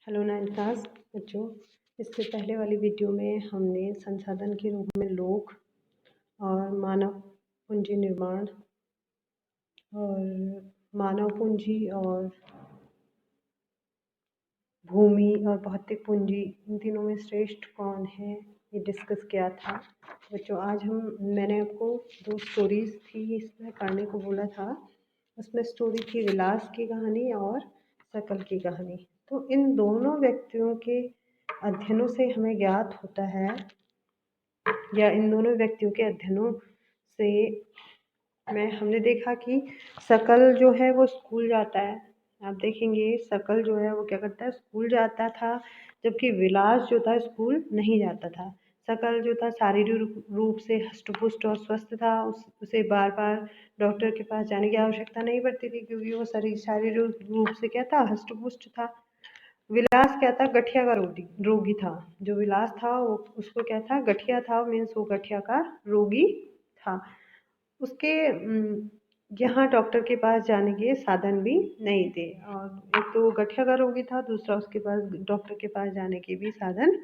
Hello ninth class बच्चों। इससे पहले वाली वीडियो में हमने संसाधन के रूप में लोग और मानव पूंजी निर्माण और मानव पूंजी और भूमि और भौतिक पूंजी, इन तीनों में श्रेष्ठ कौन है ये डिस्कस किया था। बच्चों आज मैंने आपको 2 स्टोरीज थी इसमें पढ़ने को बोला था। उसमें स्टोरी थी विलास की कहानी और सकल की कहानी। तो इन दोनों व्यक्तियों के अध्ययनों से हमें ज्ञात होता है, या इन दोनों व्यक्तियों के अध्ययनों से हमने देखा कि सकल जो है वो स्कूल जाता है। आप देखेंगे सकल जो है वो क्या करता है, स्कूल जाता था, जबकि विलास जो था स्कूल नहीं जाता था। सकल जो था शारीरिक रूप से हष्ट-पुष्ट और स्वस्थ था। उसे बार बार डॉक्टर के पास जाने की आवश्यकता नहीं पड़ती थी, क्योंकि वो शारीरिक रूप से क्या था, हष्ट-पुष्ट था। विलास क्या था, गठिया का रोगी था। जो विलास था वो उसको क्या था, गठिया था, मीन्स वो गठिया का रोगी था। उसके यहाँ डॉक्टर के पास जाने के साधन भी नहीं थे, और एक तो वो गठिया का रोगी था, दूसरा उसके पास डॉक्टर के पास जाने के भी साधन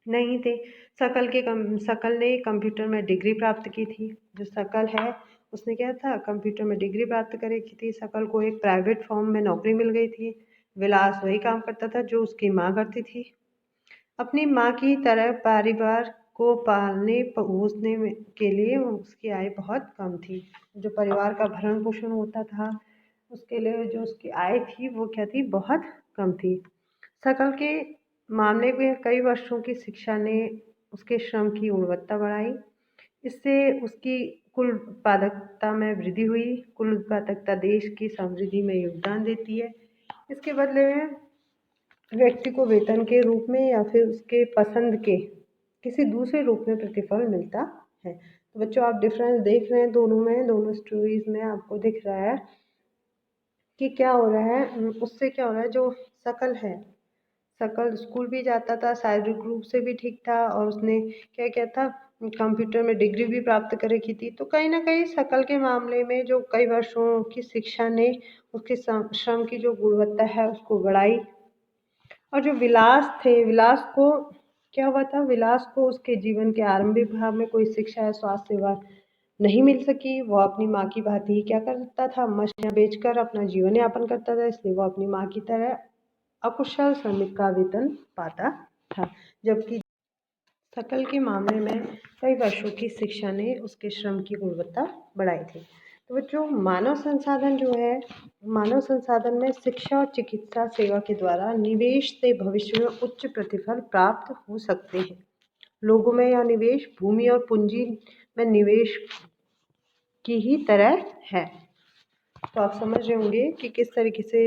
नहीं थे। सकल ने कंप्यूटर में डिग्री प्राप्त की थी। जो सकल है उसने क्या था, कंप्यूटर में डिग्री प्राप्त करी थी। सकल को एक प्राइवेट फर्म में नौकरी मिल गई थी। विलास वही काम करता था जो उसकी माँ करती थी। अपनी माँ की तरह परिवार को पालने पोसने के लिए उसकी आय बहुत कम थी। जो परिवार का भरण पोषण होता था उसके लिए जो उसकी आय थी वो क्या थी, बहुत कम थी। सकल के मामले में कई वर्षों की शिक्षा ने उसके श्रम की गुणवत्ता बढ़ाई। इससे उसकी कुल उत्पादकता में वृद्धि हुई। कुल उत्पादकता देश की समृद्धि में योगदान देती है। इसके बदले में व्यक्ति को वेतन के रूप में या फिर उसके पसंद के किसी दूसरे रूप में प्रतिफल मिलता है। तो बच्चों आप डिफरेंस देख रहे हैं दोनों में, दोनों स्टोरीज में आपको दिख रहा है कि क्या हो रहा है। उससे क्या हो रहा है, जो सकल है, सकल स्कूल भी जाता था, शारीरिक रूप से भी ठीक था, और उसने क्या किया था, कंप्यूटर में डिग्री भी प्राप्त कर रखी थी। तो कहीं ना कहीं सकल के मामले में जो कई वर्षों की शिक्षा ने उसके श्रम की जो गुणवत्ता है उसको बढ़ाई। और जो विलास थे, विलास को क्या हुआ था, विलास को उसके जीवन के आरंभिक भाग में कोई शिक्षा या स्वास्थ्य सेवा नहीं मिल सकी। वो अपनी माँ की भांति ही क्या करता था, मछलियाँ बेचकर अपना जीवन यापन करता था। इसलिए वो अपनी माँ की तरह अकुशल श्रमिक का वेतन पाता था। जबकि सकल के मामले में कई वर्षों की शिक्षा ने उसके श्रम की गुणवत्ता बढ़ाई थी। तो जो मानव संसाधन जो है, मानव संसाधन में शिक्षा और चिकित्सा सेवा के द्वारा निवेश से भविष्य में उच्च प्रतिफल प्राप्त हो सकते हैं। लोगों में यह निवेश भूमि और पूंजी में निवेश की ही तरह है। तो आप समझ रहे होंगे कि किस तरीके से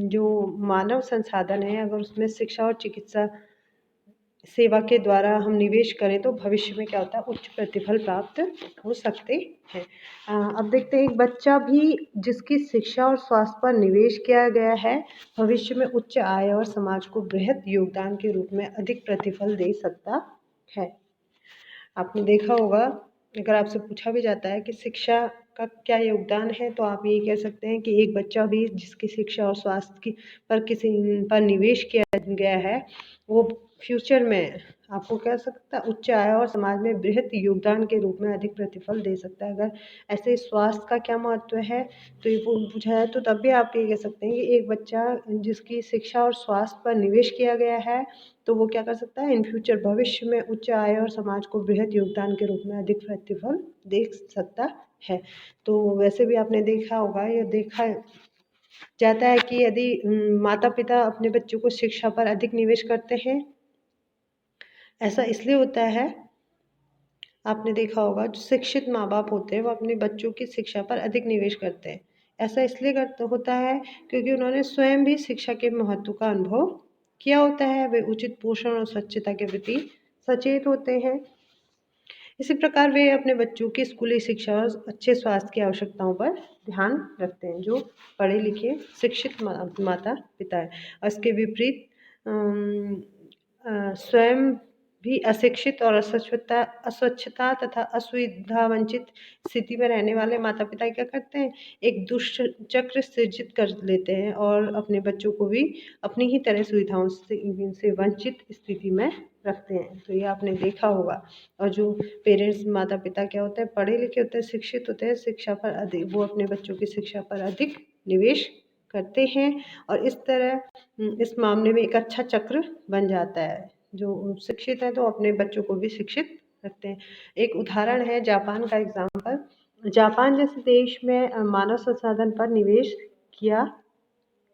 जो मानव संसाधन है, अगर उसमें शिक्षा और चिकित्सा सेवा के द्वारा हम निवेश करें तो भविष्य में क्या होता है, उच्च प्रतिफल प्राप्त हो सकते हैं। अब देखते हैं, एक बच्चा भी जिसकी शिक्षा और स्वास्थ्य पर निवेश किया गया है भविष्य में उच्च आय और समाज को बृहद योगदान के रूप में अधिक प्रतिफल दे सकता है। आपने देखा होगा, अगर आपसे पूछा भी जाता है कि शिक्षा का क्या योगदान है, तो आप ये कह सकते हैं कि एक बच्चा भी जिसकी शिक्षा और स्वास्थ्य की पर किसी पर निवेश किया गया है वो फ्यूचर में आपको कह सकता है उच्च आय और समाज में बृहद योगदान के रूप में अधिक प्रतिफल दे सकता है। अगर ऐसे स्वास्थ्य का क्या महत्व है तो ये पूछा है, तो तब भी आप ये कह सकते हैं कि एक बच्चा जिसकी शिक्षा और स्वास्थ्य पर निवेश किया गया है तो वो क्या कर सकता है, इन फ्यूचर भविष्य में उच्च आय और समाज को बृहद योगदान के रूप में अधिक प्रतिफल दे सकता है। तो वैसे भी आपने देखा होगा, या देखा जाता है कि यदि माता पिता अपने बच्चों को शिक्षा पर अधिक निवेश करते हैं, ऐसा इसलिए होता है, आपने देखा होगा जो शिक्षित माँ बाप होते हैं वो अपने बच्चों की शिक्षा पर अधिक निवेश करते हैं। ऐसा इसलिए होता है क्योंकि उन्होंने स्वयं भी शिक्षा के महत्व का अनुभव किया होता है। वे उचित पोषण और स्वच्छता के प्रति सचेत होते हैं। इसी प्रकार वे अपने बच्चों की स्कूली शिक्षा और अच्छे स्वास्थ्य की आवश्यकताओं पर ध्यान रखते हैं, जो पढ़े लिखे शिक्षित माता पिता है। और इसके विपरीत स्वयं भी अशिक्षित और अस्वच्छता तथा असुविधा वंचित स्थिति में रहने वाले माता पिता क्या करते हैं, एक दुष्ट चक्र सृजित कर लेते हैं और अपने बच्चों को भी अपनी ही तरह सुविधाओं से वंचित स्थिति में रखते हैं। तो ये आपने देखा होगा। और जो पेरेंट्स माता पिता क्या होते हैं, पढ़े लिखे होते हैं, शिक्षित होते हैं, शिक्षा पर अधिक वो अपने बच्चों की शिक्षा पर अधिक निवेश करते हैं और इस तरह इस मामले में एक अच्छा चक्र बन जाता है। जो शिक्षित है तो अपने बच्चों को भी शिक्षित रखते हैं। एक उदाहरण है जापान का एग्जाम्पल। जापान जैसे देश में मानव संसाधन पर निवेश किया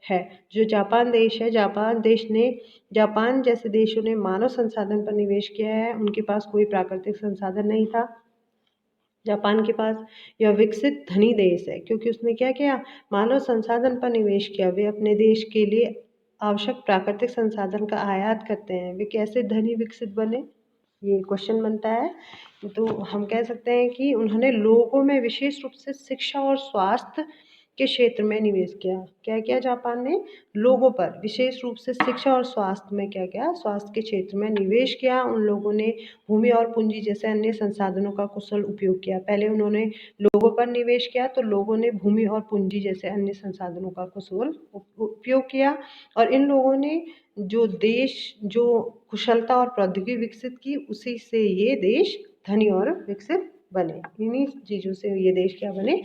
है। जो जापान देश है, जापान जैसे देशों ने मानव संसाधन पर निवेश किया है। उनके पास कोई प्राकृतिक संसाधन नहीं था। जापान के पास यह विकसित धनी देश है क्योंकि उसने क्या किया, मानव संसाधन पर निवेश किया। वे अपने देश के लिए आवश्यक प्राकृतिक संसाधन का आयात करते हैं। वे कैसे धनी विकसित बने, ये क्वेश्चन बनता है। तो हम कह सकते हैं कि उन्होंने लोगों में विशेष रूप से शिक्षा और स्वास्थ्य के क्षेत्र में निवेश किया। क्या किया जापान ने, लोगों पर विशेष रूप से शिक्षा और स्वास्थ्य में क्या किया, स्वास्थ्य के क्षेत्र में निवेश किया। उन लोगों ने भूमि और पूंजी जैसे अन्य संसाधनों का कुशल उपयोग किया। पहले उन्होंने लोगों पर निवेश किया तो लोगों ने भूमि और पूंजी जैसे अन्य संसाधनों का कुशल उपयोग किया और इन लोगों ने जो कुशलता और प्रौद्योगिकी विकसित की, उसी से ये देश धनी और विकसित बने। इन्हीं चीज़ों से ये देश क्या बने,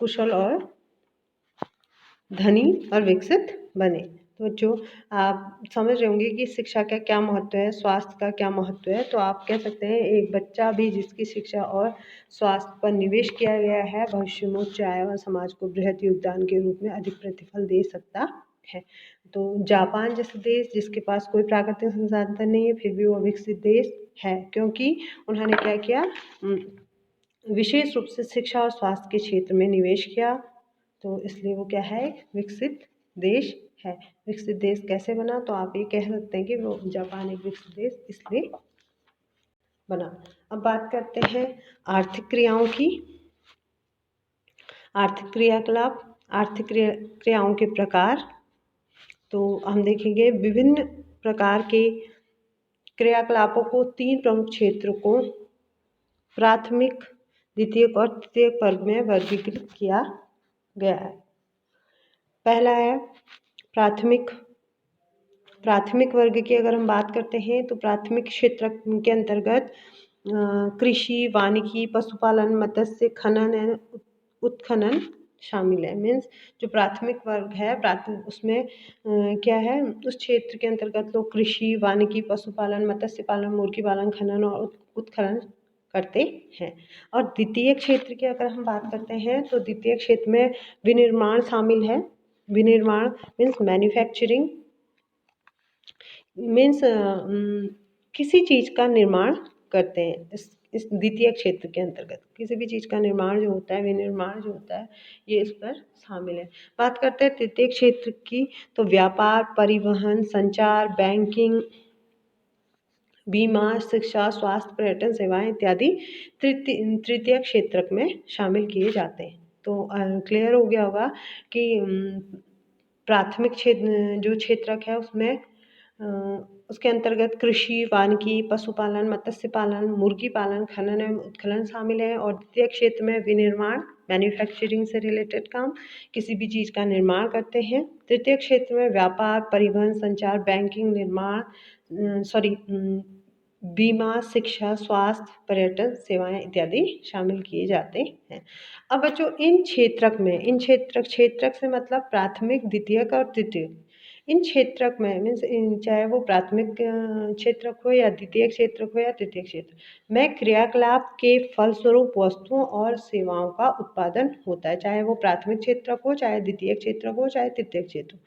कुशल और धनी और विकसित बने। तो जो आप समझ रहे होंगे कि शिक्षा का क्या महत्व है, स्वास्थ्य का क्या महत्व है। तो आप कह सकते हैं एक बच्चा भी जिसकी शिक्षा और स्वास्थ्य पर निवेश किया गया है, भविष्य में उच्च आय और समाज को बृहद योगदान के रूप में अधिक प्रतिफल दे सकता है। तो जापान जैसे देश जिसके पास कोई प्राकृतिक संसाधन नहीं है, फिर भी वो विकसित देश है क्योंकि उन्होंने क्या किया, विशेष रूप से शिक्षा और स्वास्थ्य के क्षेत्र में निवेश किया। तो इसलिए वो क्या है, एक विकसित देश है। विकसित देश कैसे बना, तो आप ये कह सकते हैं कि वो जापान एक विकसित देश इसलिए बना। अब बात करते हैं आर्थिक क्रियाओं की। आर्थिक क्रियाकलाप, आर्थिक क्रियाओं के प्रकार। तो हम देखेंगे विभिन्न प्रकार के क्रियाकलापों को 3 प्रमुख क्षेत्रों को प्राथमिक, द्वितीयक और तृतीयक वर्ग में वर्गीकृत किया गया है। पहला है प्राथमिक वर्ग की अगर हम बात करते हैं तो प्राथमिक क्षेत्र के अंतर्गत कृषि, वानिकी, पशुपालन, मत्स्य, खनन एवं उत्खनन शामिल है। मीन्स जो प्राथमिक वर्ग है, उसमें क्या है, उस क्षेत्र के अंतर्गत लोग कृषि, वानिकी, पशुपालन, मत्स्य पालन, मुर्गी पालन, खनन और उत्खनन करते हैं। और द्वितीय क्षेत्र की अगर हम बात करते हैं तो द्वितीय क्षेत्र में विनिर्माण शामिल है। विनिर्माण मीन्स मैन्युफैक्चरिंग, मीन्स किसी चीज़ का निर्माण करते हैं। इस द्वितीय क्षेत्र के अंतर्गत किसी भी चीज़ का निर्माण जो होता है, विनिर्माण जो होता है, ये इस पर शामिल है। बात करते हैं तृतीय क्षेत्र की, तो व्यापार, परिवहन, संचार, बैंकिंग, बीमा, शिक्षा, स्वास्थ्य, पर्यटन सेवाएं इत्यादि तृतीय क्षेत्र में शामिल किए जाते हैं। तो क्लियर हो गया होगा कि प्राथमिक क्षेत्र जो क्षेत्रक है उसमें उसके अंतर्गत कृषि, वानिकी, पशुपालन, मत्स्य पालन, मुर्गी पालन, खनन एवं उत्खनन शामिल है। और द्वितीय क्षेत्र में विनिर्माण, मैन्युफैक्चरिंग से रिलेटेड काम, किसी भी चीज़ का निर्माण करते हैं। तृतीय क्षेत्र में व्यापार, परिवहन, संचार, बैंकिंग, बीमा, शिक्षा, स्वास्थ्य, पर्यटन सेवाएं इत्यादि शामिल किए जाते हैं। अब बच्चों इन क्षेत्रक से मतलब प्राथमिक, द्वितीयक और तृतीयक, इन क्षेत्रक में मीन्स चाहे वो प्राथमिक क्षेत्रक हो या द्वितीय क्षेत्रक हो या तृतीय क्षेत्र में क्रियाकलाप के फलस्वरूप वस्तुओं और सेवाओं का उत्पादन होता है। चाहे वो प्राथमिक क्षेत्रक हो, चाहे द्वितीय क्षेत्रक हो, चाहे तृतीय क्षेत्र,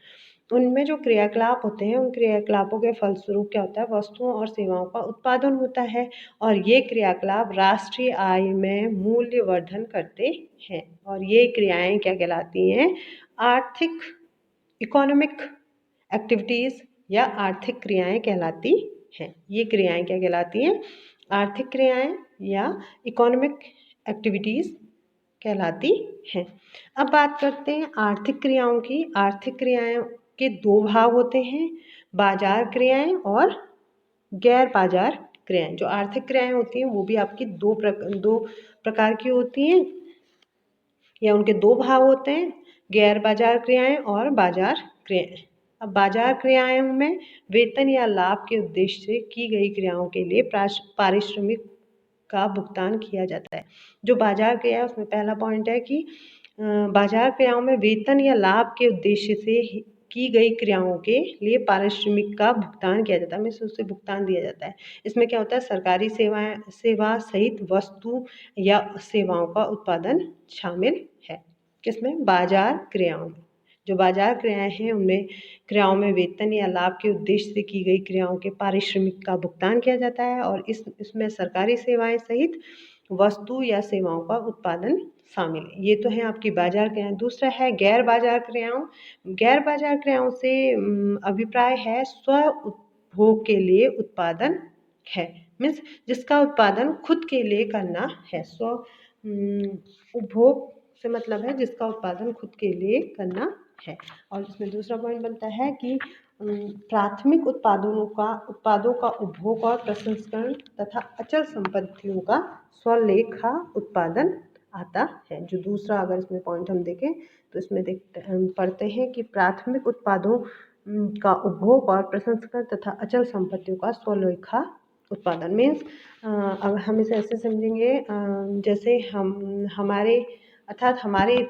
उनमें जो क्रियाकलाप होते हैं उन क्रियाकलापों के फलस्वरूप क्या होता है, वस्तुओं और सेवाओं का उत्पादन होता है। और ये क्रियाकलाप राष्ट्रीय आय में मूल्यवर्धन करते हैं। और ये क्रियाएं क्या कहलाती हैं, आर्थिक, इकोनॉमिक एक्टिविटीज़ या आर्थिक क्रियाएं कहलाती हैं। ये क्रियाएं क्या कहलाती हैं, आर्थिक क्रियाएं या इकोनॉमिक एक्टिविटीज़ कहलाती हैं। अब बात करते हैं आर्थिक क्रियाओं की। आर्थिक क्रियाओं के 2 भाग होते हैं, बाजार क्रियाएं और गैर बाजार क्रियाएं। जो आर्थिक क्रियाएं होती हैं वो भी आपकी दो प्रकार की होती हैं, या उनके दो भाग होते हैं, गैर बाजार क्रियाएं और बाजार क्रियाएं। अब बाजार क्रियाओं में वेतन या लाभ के उद्देश्य से की गई क्रियाओं के लिए पारिश्रमिक का भुगतान किया जाता है। जो बाजार क्रिया है उसमें पहला पॉइंट है कि बाजार क्रियाओं में वेतन या लाभ के उद्देश्य से की गई क्रियाओं के लिए पारिश्रमिक का भुगतान किया जाता है, हमें उससे भुगतान दिया जाता है। इसमें क्या होता है, सरकारी सेवा सहित वस्तु या सेवाओं का उत्पादन शामिल है। किसमें? बाजार क्रियाओं में। जो बाजार क्रियाएं हैं उनमें क्रियाओं में वेतन या लाभ के उद्देश्य से की गई क्रियाओं के पारिश्रमिक का भुगतान किया जाता है, और इसमें सरकारी सेवाएं सहित वस्तु या सेवाओं का उत्पादन शामिल है। ये तो है आपकी बाजार क्रियाएं। दूसरा है गैर बाजार क्रियाओं। गैर बाजार क्रियाओं से अभिप्राय है स्व उपभोग के लिए उत्पादन है, मीन्स जिसका उत्पादन खुद के लिए करना है। स्व उपभोग से मतलब है जिसका उत्पादन खुद के लिए करना है। और इसमें दूसरा पॉइंट बनता है कि प्राथमिक उत्पादों का उपभोग और प्रसंस्करण तथा अचल संपत्तियों का स्वलेखा उत्पादन आता है। जो दूसरा अगर इसमें पॉइंट हम देखें तो इसमें पढ़ते हैं कि प्राथमिक उत्पादों का उपभोग और प्रसंस्करण तथा अचल संपत्तियों का स्वलेखा उत्पादन। मीन्स अब हम इसे ऐसे समझेंगे, जैसे हमारे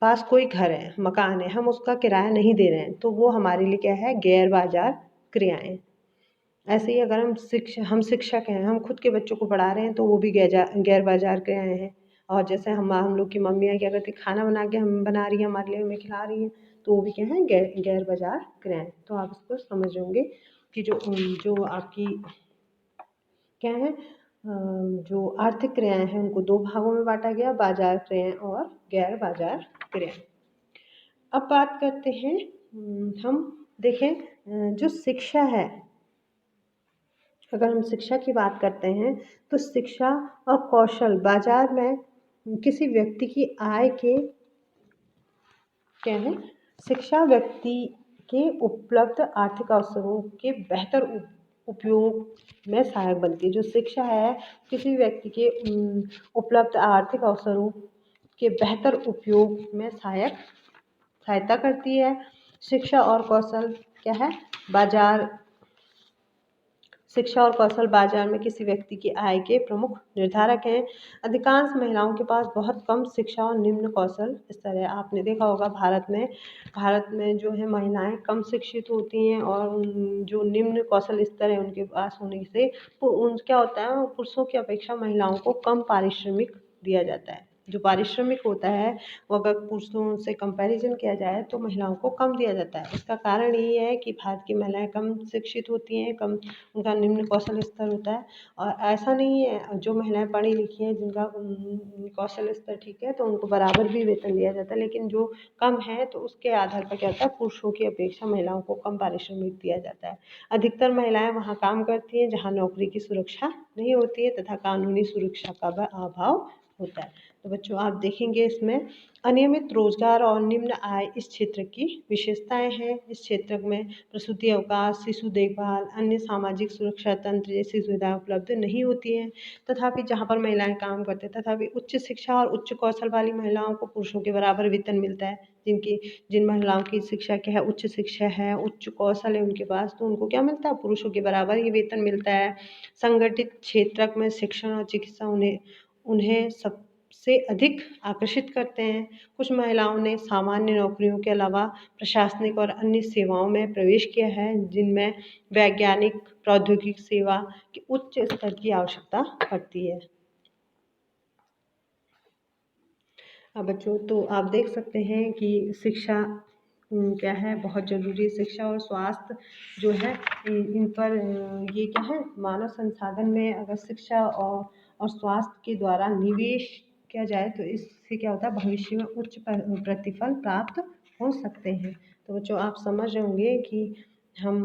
पास कोई घर है, मकान है, हम उसका किराया नहीं दे रहे हैं, तो वो हमारे लिए क्या है? गैर बाजार क्रियाएं। ऐसे ही अगर हम शिक्षक हैं, हम खुद के बच्चों को पढ़ा रहे हैं, तो वो भी गैर बाजार क्रियाएं हैं। और जैसे हम लोग की मम्मियाँ क्या करती, खाना बना के हम बना रही हैं, हमारे लिए हमें खिला रही हैं, तो वो भी क्या है? गैर बाजार क्रियाएं। तो आप इसको समझ होंगे कि जो आपकी क्या है, जो आर्थिक क्रियाएं हैं उनको दो भागों में बांटा गया, बाजार क्रियाएं और गैर बाजार क्रियाएं। अब बात करते हैं, हम देखें जो शिक्षा है, अगर हम शिक्षा की बात करते हैं तो शिक्षा और कौशल बाजार में किसी व्यक्ति की आय के क्या है? शिक्षा व्यक्ति के उपलब्ध आर्थिक अवसरों के बेहतर उपयोग में सहायक बनती है। जो शिक्षा है किसी व्यक्ति के उपलब्ध आर्थिक अवसरों के बेहतर उपयोग में सहायता करती है। शिक्षा और कौशल क्या है? शिक्षा और कौशल बाजार में किसी व्यक्ति की आय के प्रमुख निर्धारक हैं। अधिकांश महिलाओं के पास बहुत कम शिक्षा और निम्न कौशल स्तर है। आपने देखा होगा भारत में जो है महिलाएं कम शिक्षित होती हैं, और जो निम्न कौशल स्तर है उनके पास होने से क्या होता है, पुरुषों की अपेक्षा महिलाओं को कम पारिश्रमिक दिया जाता है। जो पारिश्रमिक होता है वो अगर पुरुषों से कंपैरिजन किया जाए तो महिलाओं को कम दिया जाता है। इसका कारण यही है कि भारत की महिलाएं कम शिक्षित होती हैं, उनका निम्न कौशल स्तर होता है। और ऐसा नहीं है, जो महिलाएं पढ़ी लिखी हैं जिनका कौशल स्तर ठीक है तो उनको बराबर भी वेतन दिया जाता है, लेकिन जो कम है तो उसके आधार पर क्या होता है, पुरुषों की अपेक्षा महिलाओं को कम पारिश्रमिक दिया जाता है। अधिकतर महिलाएं वहाँ काम करती हैं जहाँ नौकरी की सुरक्षा नहीं होती है तथा कानूनी सुरक्षा का अभाव होता है। तो बच्चों आप देखेंगे इसमें अनियमित रोजगार और निम्न आय इस क्षेत्र की विशेषताएं हैं। इस क्षेत्र में प्रसूति अवकाश, शिशु देखभाल, अन्य सामाजिक सुरक्षा तंत्र जैसी सुविधाएं उपलब्ध नहीं होती हैं। तथापि जहां पर महिलाएं काम करते हैं, तथापि उच्च शिक्षा और उच्च कौशल वाली महिलाओं को पुरुषों के बराबर वेतन मिलता है। जिन महिलाओं की शिक्षा क्या है, उच्च शिक्षा है, उच्च कौशल है उनके पास, तो उनको क्या मिलता है? पुरुषों के बराबर ही वेतन मिलता है। संगठित क्षेत्र में शिक्षण और चिकित्सा उन्हें सबसे अधिक आकर्षित करते हैं। कुछ महिलाओं ने सामान्य नौकरियों के अलावा प्रशासनिक और अन्य सेवाओं में प्रवेश किया है, जिनमें वैज्ञानिक प्रौद्योगिक सेवा की उच्च स्तर की आवश्यकता पड़ती है। अब बच्चों तो आप देख सकते हैं कि शिक्षा क्या है, बहुत ज़रूरी। शिक्षा और स्वास्थ्य जो है इन पर ये क्या है, मानव संसाधन में अगर शिक्षा और स्वास्थ्य के द्वारा निवेश किया जाए तो इससे क्या होता है, भविष्य में उच्च प्रतिफल प्राप्त हो सकते हैं। तो बच्चों आप समझ रहे होंगे कि हम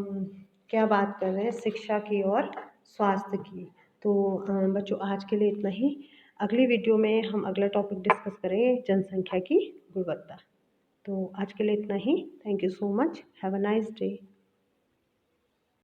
क्या बात कर रहे हैं, शिक्षा की और स्वास्थ्य की। तो बच्चों आज के लिए इतना ही। अगली वीडियो में हम अगला टॉपिक डिस्कस करेंगे, जनसंख्या की गुणवत्ता। तो आज के लिए इतना ही। Thank you so much. Have a nice day.